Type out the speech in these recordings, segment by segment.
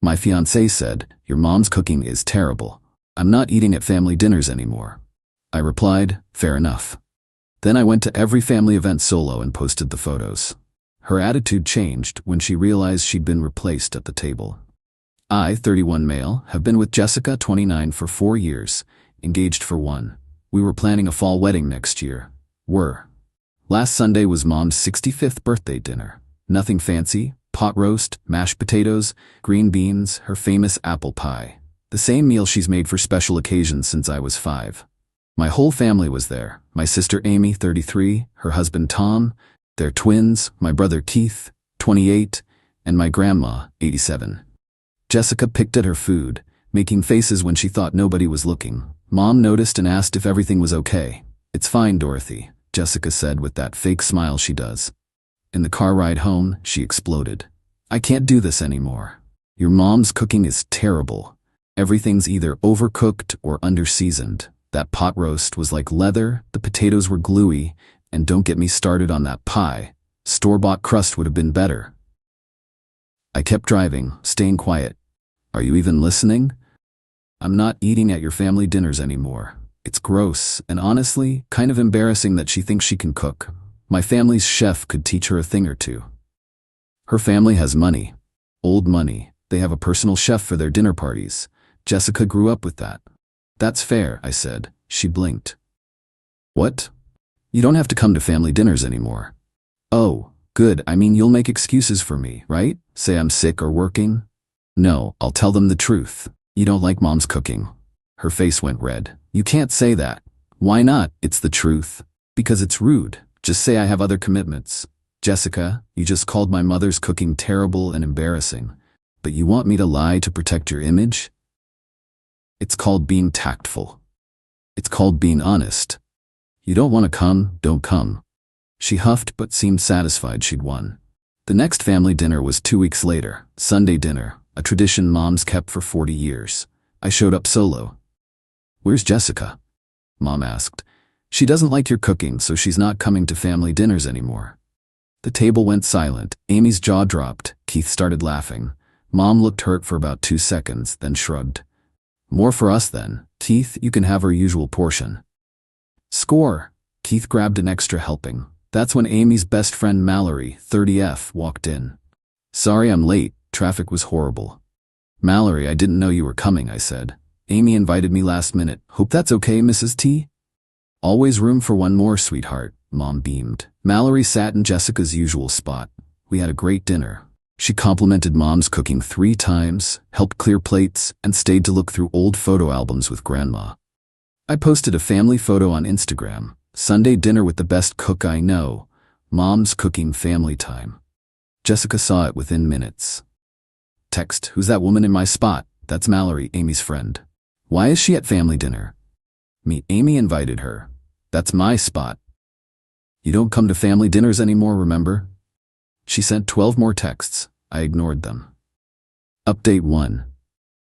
My fiancé said, "Your mom's cooking is terrible. I'm not eating at family dinners anymore." I replied, "Fair enough." Then I went to every family event solo and posted the photos. Her attitude changed when she realized she'd been replaced at the table. I, 31 male, have been with Jessica, 29, for 4 years, engaged for 1. We were planning a fall wedding next year. Last Sunday was Mom's 65th birthday dinner. Nothing fancy, pot roast, mashed potatoes, green beans, her famous apple pie. The same meal she's made for special occasions since I was 5. My whole family was there. My sister Amy, 33, her husband Tom, their twins, my brother Keith, 28, and my grandma, 87. Jessica picked at her food, making faces when she thought nobody was looking. Mom noticed and asked if everything was okay. "It's fine, Dorothy," Jessica said with that fake smile she does. In the car ride home, she exploded. "I can't do this anymore. Your mom's cooking is terrible. Everything's either overcooked or underseasoned. That pot roast was like leather, the potatoes were gluey, and don't get me started on that pie. Store-bought crust would have been better." I kept driving, staying quiet. "Are you even listening? I'm not eating at your family dinners anymore. It's gross, and honestly, kind of embarrassing that she thinks she can cook. My family's chef could teach her a thing or two." Her family has money. Old money. They have a personal chef for their dinner parties. Jessica grew up with that. "That's fair," I said. She blinked. "What? You don't have to come to family dinners anymore." "Oh, good. I mean, you'll make excuses for me, right? Say I'm sick or working?" "No, I'll tell them the truth. You don't like Mom's cooking." Her face went red. "You can't say that." "Why not? It's the truth." "Because it's rude. Just say I have other commitments." "Jessica, you just called my mother's cooking terrible and embarrassing. But you want me to lie to protect your image?" "It's called being tactful. It's called being honest. You don't want to come, don't come." She huffed but seemed satisfied she'd won. The next family dinner was 2 weeks later, Sunday dinner, a tradition Mom's kept for 40 years. I showed up solo. "Where's Jessica?" Mom asked. "She doesn't like your cooking, so she's not coming to family dinners anymore." The table went silent. Amy's jaw dropped. Keith started laughing. Mom looked hurt for about 2 seconds, then shrugged. "More for us then. Keith, you can have her usual portion." "Score!" Keith grabbed an extra helping. That's when Amy's best friend Mallory, 30F, walked in. "Sorry I'm late. Traffic was horrible." "Mallory, I didn't know you were coming," I said. "Amy invited me last minute. Hope that's okay, Mrs. T?" "Always room for one more, sweetheart," Mom beamed. Mallory sat in Jessica's usual spot. We had a great dinner. She complimented Mom's cooking 3 times, helped clear plates, and stayed to look through old photo albums with Grandma. I posted a family photo on Instagram. Sunday dinner with the best cook I know. Mom's cooking family time. Jessica saw it within minutes. Text, "Who's that woman in my spot?" "That's Mallory, Amy's friend." "Why is she at family dinner?" "Me, Amy invited her." "That's my spot." "You don't come to family dinners anymore, remember?" She sent 12 more texts. I ignored them. Update 1.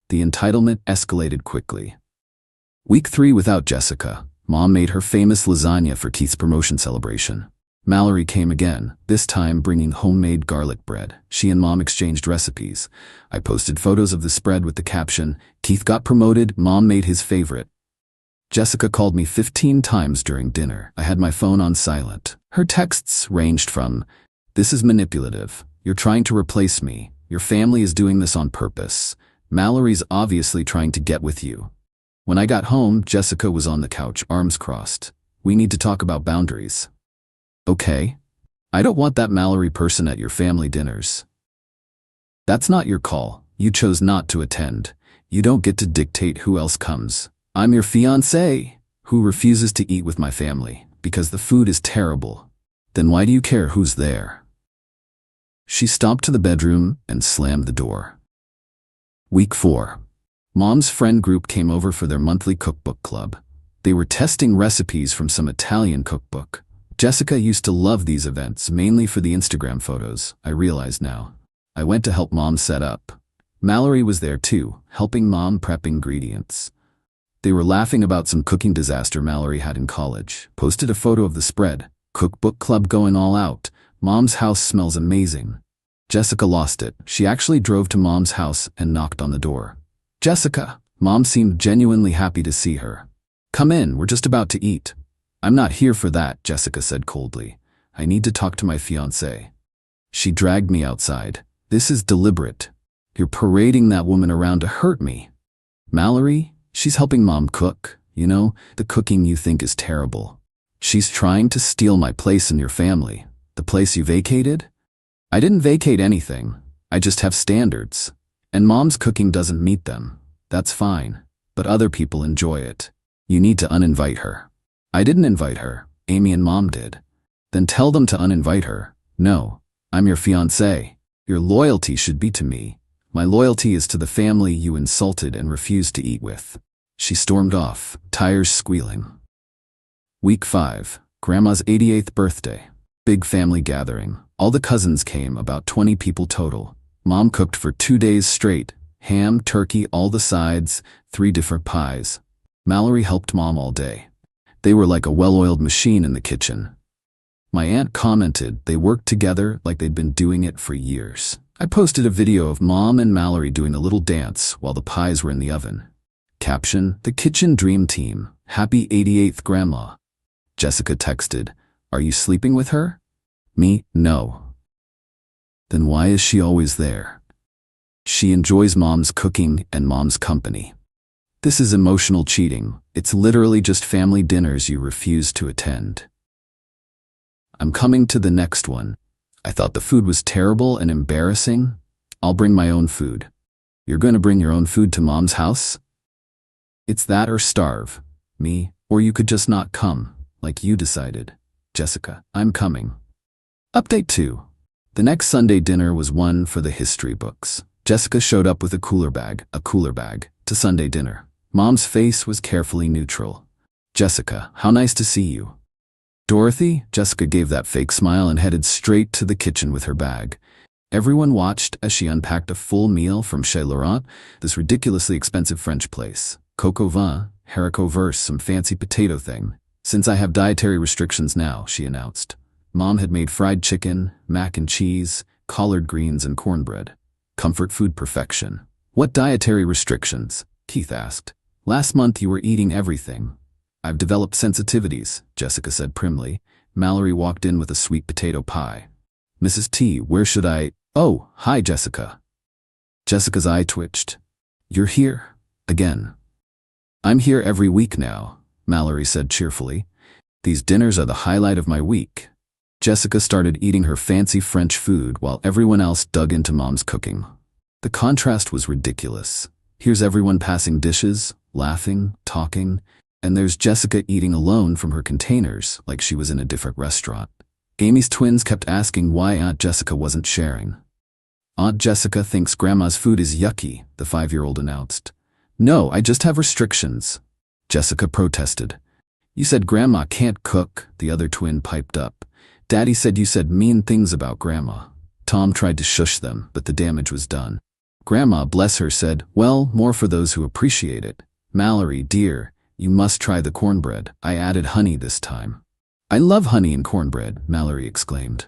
The entitlement escalated quickly. Week 3 without Jessica. Mom made her famous lasagna for Keith's promotion celebration. Mallory came again, this time bringing homemade garlic bread. She and Mom exchanged recipes. I posted photos of the spread with the caption, "Keith got promoted, Mom made his favorite." Jessica called me 15 times during dinner. I had my phone on silent. Her texts ranged from, "This is manipulative. You're trying to replace me. Your family is doing this on purpose. Mallory's obviously trying to get with you." When I got home, Jessica was on the couch, arms crossed. "We need to talk about boundaries." "Okay. I don't want that Mallory person at your family dinners." "That's not your call. You chose not to attend. You don't get to dictate who else comes. I'm your fiancé, who refuses to eat with my family because the food is terrible. Then why do you care who's there?" She stomped to the bedroom and slammed the door. Week 4. Mom's friend group came over for their monthly cookbook club. They were testing recipes from some Italian cookbook. Jessica used to love these events, mainly for the Instagram photos, I realize now. I went to help Mom set up. Mallory was there too, helping Mom prep ingredients. They were laughing about some cooking disaster Mallory had in college. Posted a photo of the spread. "Cookbook club going all out. Mom's house smells amazing." Jessica lost it. She actually drove to Mom's house and knocked on the door. "Jessica." Mom seemed genuinely happy to see her. "Come in, we're just about to eat." "I'm not here for that," Jessica said coldly. "I need to talk to my fiancé." She dragged me outside. "This is deliberate. You're parading that woman around to hurt me." "Mallory? She's helping Mom cook. You know, the cooking you think is terrible. She's trying to steal my place in your family. The place you vacated?" "I didn't vacate anything. I just have standards. And Mom's cooking doesn't meet them. That's fine. But other people enjoy it. You need to uninvite her." "I didn't invite her. Amy and Mom did." "Then tell them to uninvite her." "No. I'm your fiancé. Your loyalty should be to me. My loyalty is to the family you insulted and refused to eat with." She stormed off, tires squealing. Week 5. Grandma's 88th birthday. Big family gathering. All the cousins came, about 20 people total. Mom cooked for 2 days straight. Ham, turkey, all the sides, 3 different pies. Mallory helped Mom all day. They were like a well-oiled machine in the kitchen. My aunt commented they worked together like they'd been doing it for years. I posted a video of Mom and Mallory doing a little dance while the pies were in the oven. Caption: "The Kitchen Dream Team. Happy 88th Grandma." Jessica texted, "Are you sleeping with her?" Me: "No." "Then why is she always there?" "She enjoys Mom's cooking and Mom's company." This is emotional cheating. It's literally just family dinners you refuse to attend. I'm coming to the next one. I thought the food was terrible and embarrassing. I'll bring my own food. You're going to bring your own food to Mom's house? It's that or starve. Me, or you could just not come, like you decided. Jessica, I'm coming. Update 2. The next Sunday dinner was one for the history books. Jessica showed up with a cooler bag, to Sunday dinner. Mom's face was carefully neutral. Jessica, how nice to see you. Dorothy? Jessica gave that fake smile and headed straight to the kitchen with her bag. Everyone watched as she unpacked a full meal from Chez Laurent, this ridiculously expensive French place. Coq au vin, haricot verse, some fancy potato thing. Since I have dietary restrictions now, she announced. Mom had made fried chicken, mac and cheese, collard greens, and cornbread. Comfort food perfection. What dietary restrictions? Keith asked. Last month you were eating everything. I've developed sensitivities, Jessica said primly. Mallory walked in with a sweet potato pie. Mrs. T, where should I? Oh, hi, Jessica. Jessica's eye twitched. You're here? Again. I'm here every week now, Mallory said cheerfully. These dinners are the highlight of my week. Jessica started eating her fancy French food while everyone else dug into Mom's cooking. The contrast was ridiculous. Here's everyone passing dishes, laughing, talking, and there's Jessica eating alone from her containers like she was in a different restaurant. Amy's twins kept asking why Aunt Jessica wasn't sharing. Aunt Jessica thinks Grandma's food is yucky, the 5-year-old announced. No, I just have restrictions. Jessica protested. You said Grandma can't cook, the other twin piped up. Daddy said you said mean things about Grandma. Tom tried to shush them, but the damage was done. Grandma, bless her, said, well, more for those who appreciate it. Mallory, dear, you must try the cornbread. I added honey this time. I love honey in cornbread, Mallory exclaimed.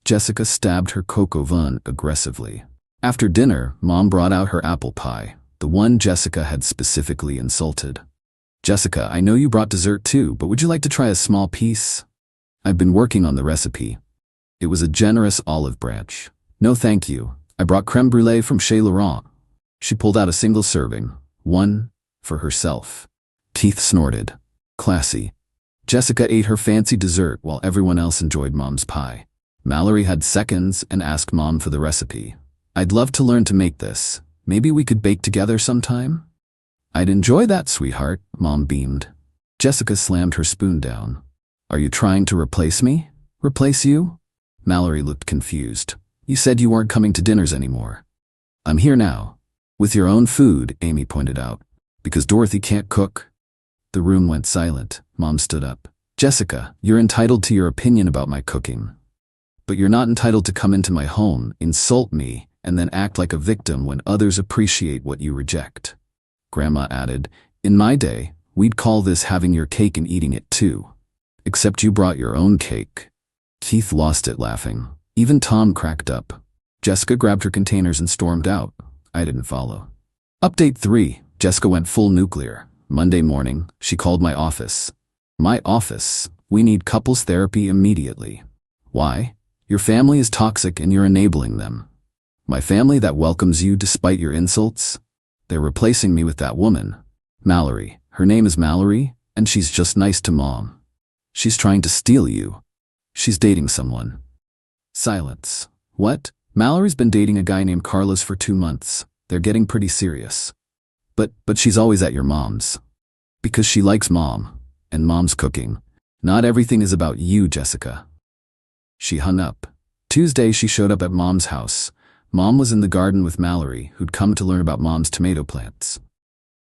Jessica stabbed her coq au vin aggressively. After dinner, Mom brought out her apple pie, the one Jessica had specifically insulted. Jessica, I know you brought dessert too, but would you like to try a small piece? I've been working on the recipe. It was a generous olive branch. No thank you. I brought creme brulee from Chez Laurent. She pulled out a single serving, one for herself. Keith snorted. Classy. Jessica ate her fancy dessert while everyone else enjoyed Mom's pie. Mallory had seconds and asked Mom for the recipe. I'd love to learn to make this. Maybe we could bake together sometime? I'd enjoy that, sweetheart, Mom beamed. Jessica slammed her spoon down. Are you trying to replace me? Replace you? Mallory looked confused. You said you weren't coming to dinners anymore. I'm here now. With your own food, Amy pointed out. Because Dorothy can't cook. The room went silent. Mom stood up. Jessica, you're entitled to your opinion about my cooking. But you're not entitled to come into my home, insult me, and then act like a victim when others appreciate what you reject. Grandma added, in my day, we'd call this having your cake and eating it too. Except you brought your own cake. Keith lost it laughing. Even Tom cracked up. Jessica grabbed her containers and stormed out. I didn't follow. Update 3. Jessica went full nuclear. Monday morning, she called my office. My office. We need couples therapy immediately. Why? Your family is toxic and you're enabling them. My family that welcomes you despite your insults? They're replacing me with that woman. Mallory. Her name is Mallory, and she's just nice to Mom. She's trying to steal you. She's dating someone. Silence. What? Mallory's been dating a guy named Carlos for 2 months. They're getting pretty serious. But she's always at your mom's. Because she likes Mom, and Mom's cooking. Not everything is about you, Jessica. She hung up. Tuesday, she showed up at Mom's house. Mom was in the garden with Mallory, who'd come to learn about Mom's tomato plants.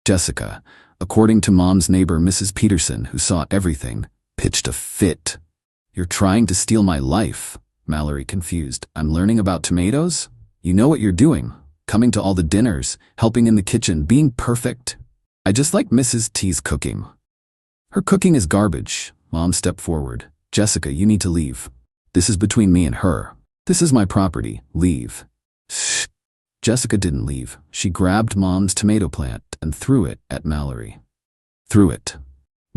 Jessica, according to Mom's neighbor Mrs. Peterson, who saw everything, pitched a fit. You're trying to steal my life. Mallory, confused. I'm learning about tomatoes? You know what you're doing. Coming to all the dinners, helping in the kitchen, being perfect. I just like Mrs. T's cooking. Her cooking is garbage. Mom stepped forward. Jessica, you need to leave. This is between me and her. This is my property. Leave. Shh. Jessica didn't leave. She grabbed Mom's tomato plant and threw it at Mallory. Threw it.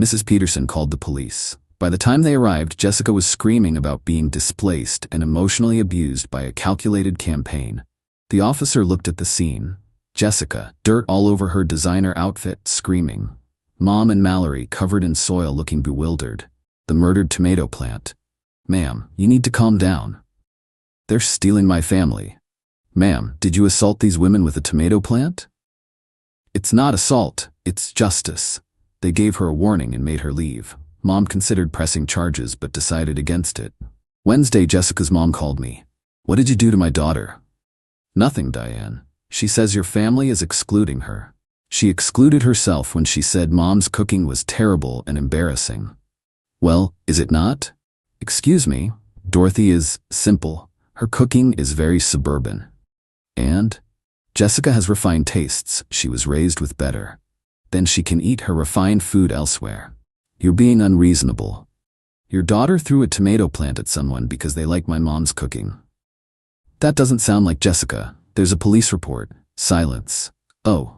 Mrs. Peterson called the police. By the time they arrived, Jessica was screaming about being displaced and emotionally abused by a calculated campaign. The officer looked at the scene. Jessica, dirt all over her designer outfit, screaming. Mom and Mallory covered in soil, looking bewildered. The murdered tomato plant. Ma'am, you need to calm down. They're stealing my family. Ma'am, did you assault these women with a tomato plant? It's not assault, it's justice. They gave her a warning and made her leave. Mom considered pressing charges but decided against it. Wednesday, Jessica's mom called me. What did you do to my daughter? Nothing, Diane. She says your family is excluding her. She excluded herself when she said Mom's cooking was terrible and embarrassing. Well, is it not? Excuse me, Dorothy is simple. Her cooking is very suburban. And? Jessica has refined tastes. She was raised with better. Then she can eat her refined food elsewhere. You're being unreasonable. Your daughter threw a tomato plant at someone because they like my mom's cooking. That doesn't sound like Jessica. There's a police report. Silence. Oh.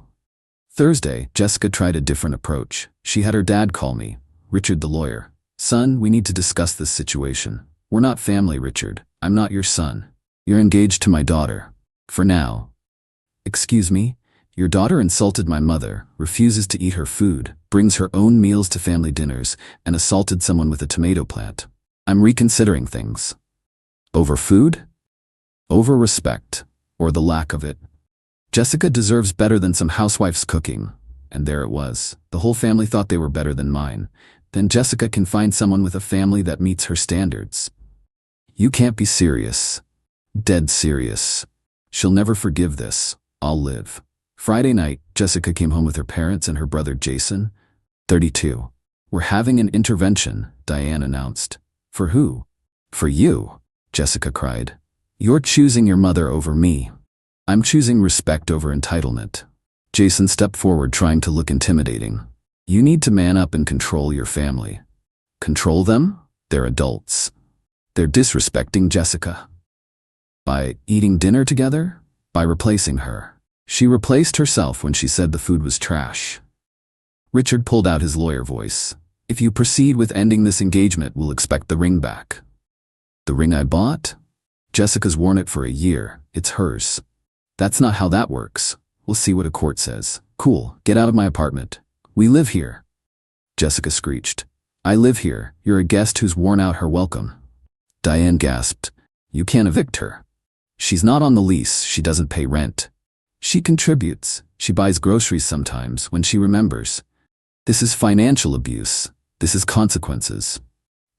Thursday, Jessica tried a different approach. She had her dad call me, Richard the lawyer. Son, we need to discuss this situation. We're not family, Richard. I'm not your son. You're engaged to my daughter. For now. Excuse me? Your daughter insulted my mother, refuses to eat her food, brings her own meals to family dinners, and assaulted someone with a tomato plant. I'm reconsidering things. Over food? Over respect, or the lack of it. Jessica deserves better than some housewife's cooking. And there it was. The whole family thought they were better than mine. Then Jessica can find someone with a family that meets her standards. You can't be serious. Dead serious. She'll never forgive this. I'll live. Friday night, Jessica came home with her parents and her brother Jason, 32. We're having an intervention, Diane announced. For who? For you, Jessica cried. You're choosing your mother over me. I'm choosing respect over entitlement. Jason stepped forward, trying to look intimidating. You need to man up and control your family. Control them? They're adults. They're disrespecting Jessica. By eating dinner together? By replacing her. She replaced herself when she said the food was trash. Richard pulled out his lawyer voice. If you proceed with ending this engagement, we'll expect the ring back. The ring I bought? Jessica's worn it for a year. It's hers. That's not how that works. We'll see what a court says. Cool, get out of my apartment. We live here. Jessica screeched. I live here. You're a guest who's worn out her welcome. Diane gasped. You can't evict her. She's not on the lease. She doesn't pay rent. She contributes. She buys groceries sometimes when she remembers. This is financial abuse. This is consequences.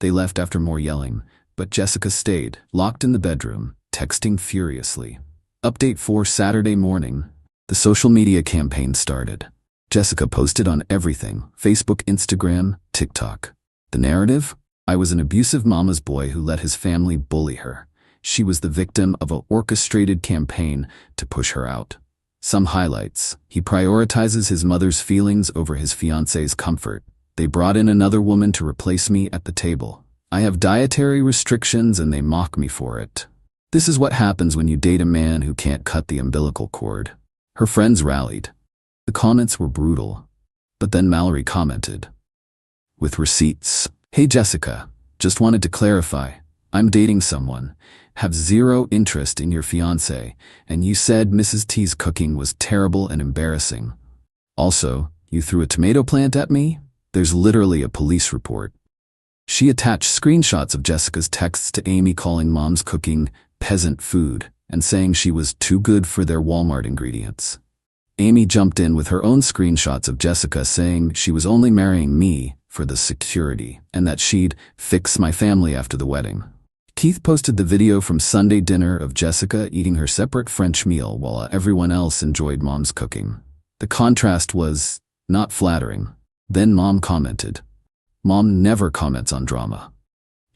They left after more yelling, but Jessica stayed, locked in the bedroom, texting furiously. Update 4 Saturday morning. The social media campaign started. Jessica posted on everything: Facebook, Instagram, TikTok. The narrative? I was an abusive mama's boy who let his family bully her. She was the victim of an orchestrated campaign to push her out. Some highlights. He prioritizes his mother's feelings over his fiancée's comfort. They brought in another woman to replace me at the table. I have dietary restrictions and they mock me for it. This is what happens when you date a man who can't cut the umbilical cord. Her friends rallied. The comments were brutal. But then Mallory commented, with receipts, "Hey Jessica, just wanted to clarify. I'm dating someone, have zero interest in your fiancé, and you said Mrs. T's cooking was terrible and embarrassing. Also, you threw a tomato plant at me? There's literally a police report." She attached screenshots of Jessica's texts to Amy calling Mom's cooking peasant food and saying she was too good for their Walmart ingredients. Amy jumped in with her own screenshots of Jessica saying she was only marrying me for the security and that she'd fix my family after the wedding. Keith posted the video from Sunday dinner of Jessica eating her separate French meal while everyone else enjoyed Mom's cooking. The contrast was not flattering. Then Mom commented. Mom never comments on drama.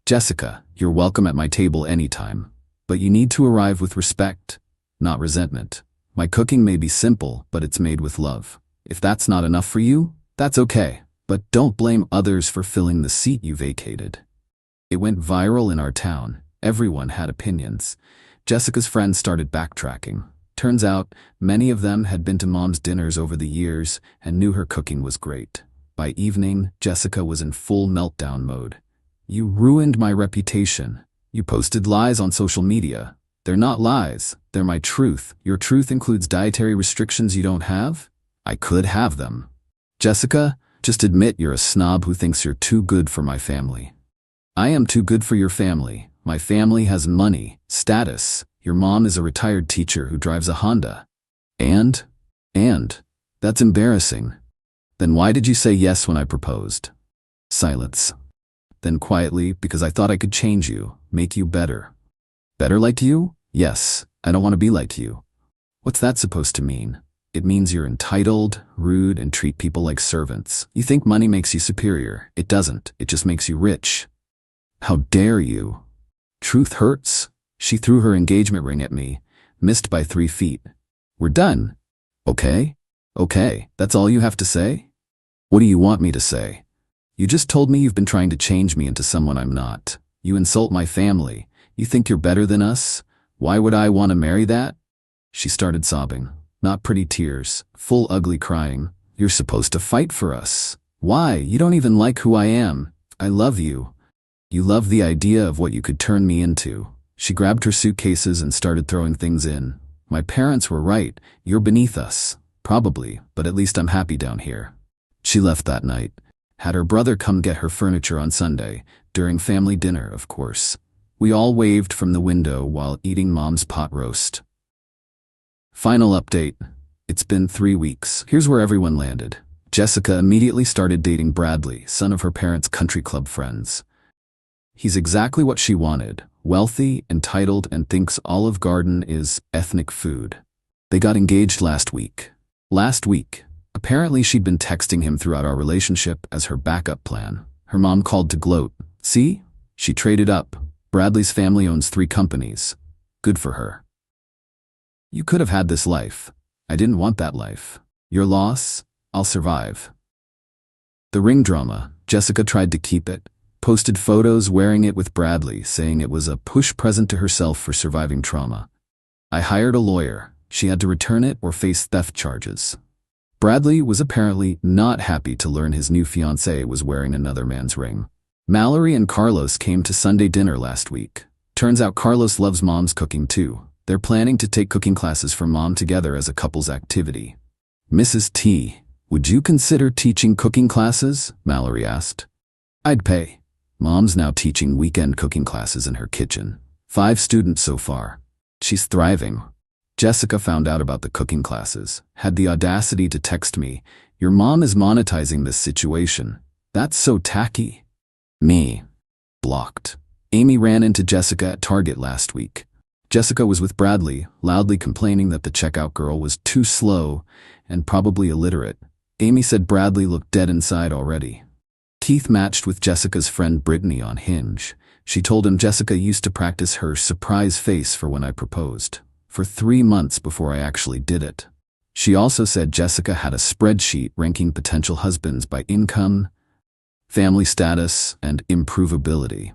"Jessica, you're welcome at my table anytime, but you need to arrive with respect, not resentment. My cooking may be simple, but it's made with love. If that's not enough for you, that's okay, but don't blame others for filling the seat you vacated." It went viral in our town. Everyone had opinions. Jessica's friends started backtracking. Turns out, many of them had been to Mom's dinners over the years and knew her cooking was great. By evening, Jessica was in full meltdown mode. "You ruined my reputation. You posted lies on social media. They're not lies. They're my truth. Your truth includes dietary restrictions you don't have? I could have them. Jessica, just admit you're a snob who thinks you're too good for my family." "I am too good for your family. My family has money, status. Your mom is a retired teacher who drives a Honda. And? That's embarrassing. Then why did you say yes when I proposed?" Silence. Then quietly, "Because I thought I could change you, make you better." "Better like you? Yes, I don't want to be like you." "What's that supposed to mean?" "It means you're entitled, rude, and treat people like servants. You think money makes you superior. It doesn't. It just makes you rich." "How dare you?" "Truth hurts." She threw her engagement ring at me, missed by 3 feet. "We're done." Okay, that's all you have to say?" "What do you want me to say?" "You just told me you've been trying to change me into someone I'm not. You insult my family. You think you're better than us? Why would I want to marry that?" She started sobbing. Not pretty tears, full ugly crying. "You're supposed to fight for us. Why? You don't even like who I am. I love you. You love the idea of what you could turn me into." She grabbed her suitcases and started throwing things in. "My parents were right. You're beneath us. Probably, but at least I'm happy down here." She left that night. Had her brother come get her furniture on Sunday, during family dinner, of course. We all waved from the window while eating Mom's pot roast. Final update. It's been 3 weeks. Here's where everyone landed. Jessica immediately started dating Bradley, son of her parents' country club friends. He's exactly what she wanted. Wealthy, entitled, and thinks Olive Garden is ethnic food. They got engaged last week. Apparently she'd been texting him throughout our relationship as her backup plan. Her mom called to gloat. "See? She traded up. Bradley's family owns 3 companies. Good for her. You could have had this life. I didn't want that life. Your loss, I'll survive." The ring drama. Jessica tried to keep it. Posted photos wearing it with Bradley, saying it was a push present to herself for surviving trauma. I hired a lawyer. She had to return it or face theft charges. Bradley was apparently not happy to learn his new fiancée was wearing another man's ring. Mallory and Carlos came to Sunday dinner last week. Turns out Carlos loves Mom's cooking too. They're planning to take cooking classes for Mom together as a couple's activity. "Mrs. T, would you consider teaching cooking classes?" Mallory asked. "I'd pay." Mom's now teaching weekend cooking classes in her kitchen. 5 students so far. She's thriving. Jessica found out about the cooking classes, had the audacity to text me, "Your mom is monetizing this situation. That's so tacky." Me. Blocked. Amy ran into Jessica at Target last week. Jessica was with Bradley, loudly complaining that the checkout girl was too slow and probably illiterate. Amy said Bradley looked dead inside already. Keith matched with Jessica's friend Brittany on Hinge. She told him Jessica used to practice her surprise face for when I proposed, for 3 months before I actually did it. She also said Jessica had a spreadsheet ranking potential husbands by income, family status, and improvability.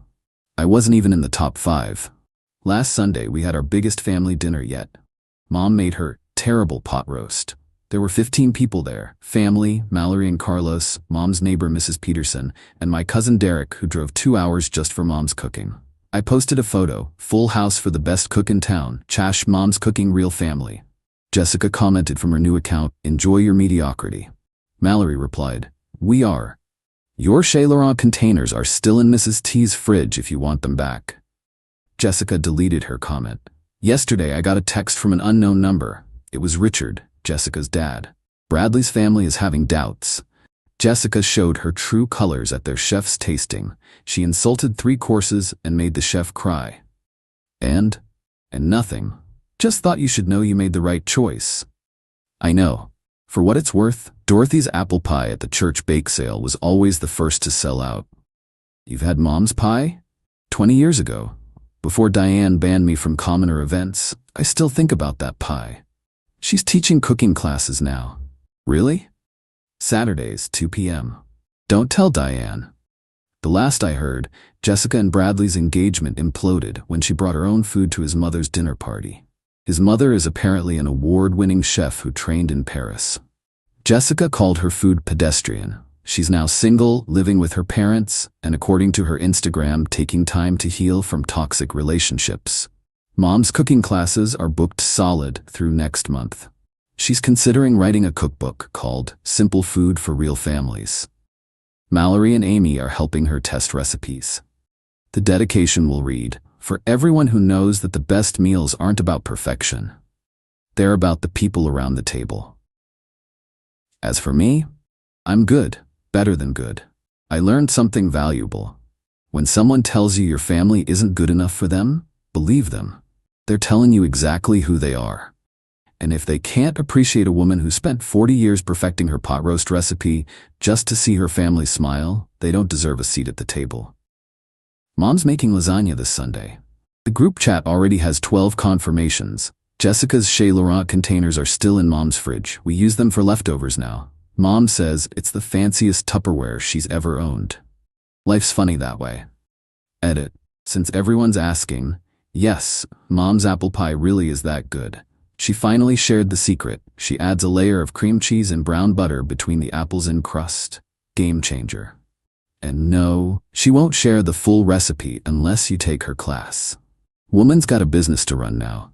I wasn't even in the top 5. Last Sunday, we had our biggest family dinner yet. Mom made her terrible pot roast. There were 15 people there, family, Mallory and Carlos, Mom's neighbor Mrs. Peterson, and my cousin Derek, who drove 2 hours just for Mom's cooking. I posted a photo, full house for the best cook in town, Chash Mom's cooking real family. Jessica commented from her new account, enjoy your mediocrity. Mallory replied, we are. Your Chez Laurent containers are still in Mrs. T's fridge if you want them back. Jessica deleted her comment. Yesterday I got a text from an unknown number. It was Richard, Jessica's dad. Bradley's family is having doubts. Jessica showed her true colors at their chef's tasting. She insulted 3 courses and made the chef cry. And nothing. Just thought you should know you made the right choice. I know. For what it's worth, Dorothy's apple pie at the church bake sale was always the first to sell out. You've had Mom's pie? 20 years ago. Before Diane banned me from commoner events, I still think about that pie. She's teaching cooking classes now. Really? Saturdays, 2 p.m. Don't tell Diane. The last I heard, Jessica and Bradley's engagement imploded when she brought her own food to his mother's dinner party. His mother is apparently an award-winning chef who trained in Paris. Jessica called her food pedestrian. She's now single, living with her parents, and according to her Instagram, taking time to heal from toxic relationships. Mom's cooking classes are booked solid through next month. She's considering writing a cookbook called Simple Food for Real Families. Mallory and Amy are helping her test recipes. The dedication will read, for everyone who knows that the best meals aren't about perfection. They're about the people around the table. As for me, I'm good, better than good. I learned something valuable. When someone tells you your family isn't good enough for them, believe them. They're telling you exactly who they are. And if they can't appreciate a woman who spent 40 years perfecting her pot roast recipe just to see her family smile, they don't deserve a seat at the table. Mom's making lasagna this Sunday. The group chat already has 12 confirmations. Jessica's Chez Laurent containers are still in Mom's fridge. We use them for leftovers now. Mom says it's the fanciest Tupperware she's ever owned. Life's funny that way. Edit. Since everyone's asking, yes, Mom's apple pie really is that good. She finally shared the secret. She adds a layer of cream cheese and brown butter between the apples and crust. Game changer. And no, she won't share the full recipe unless you take her class. Woman's got a business to run now.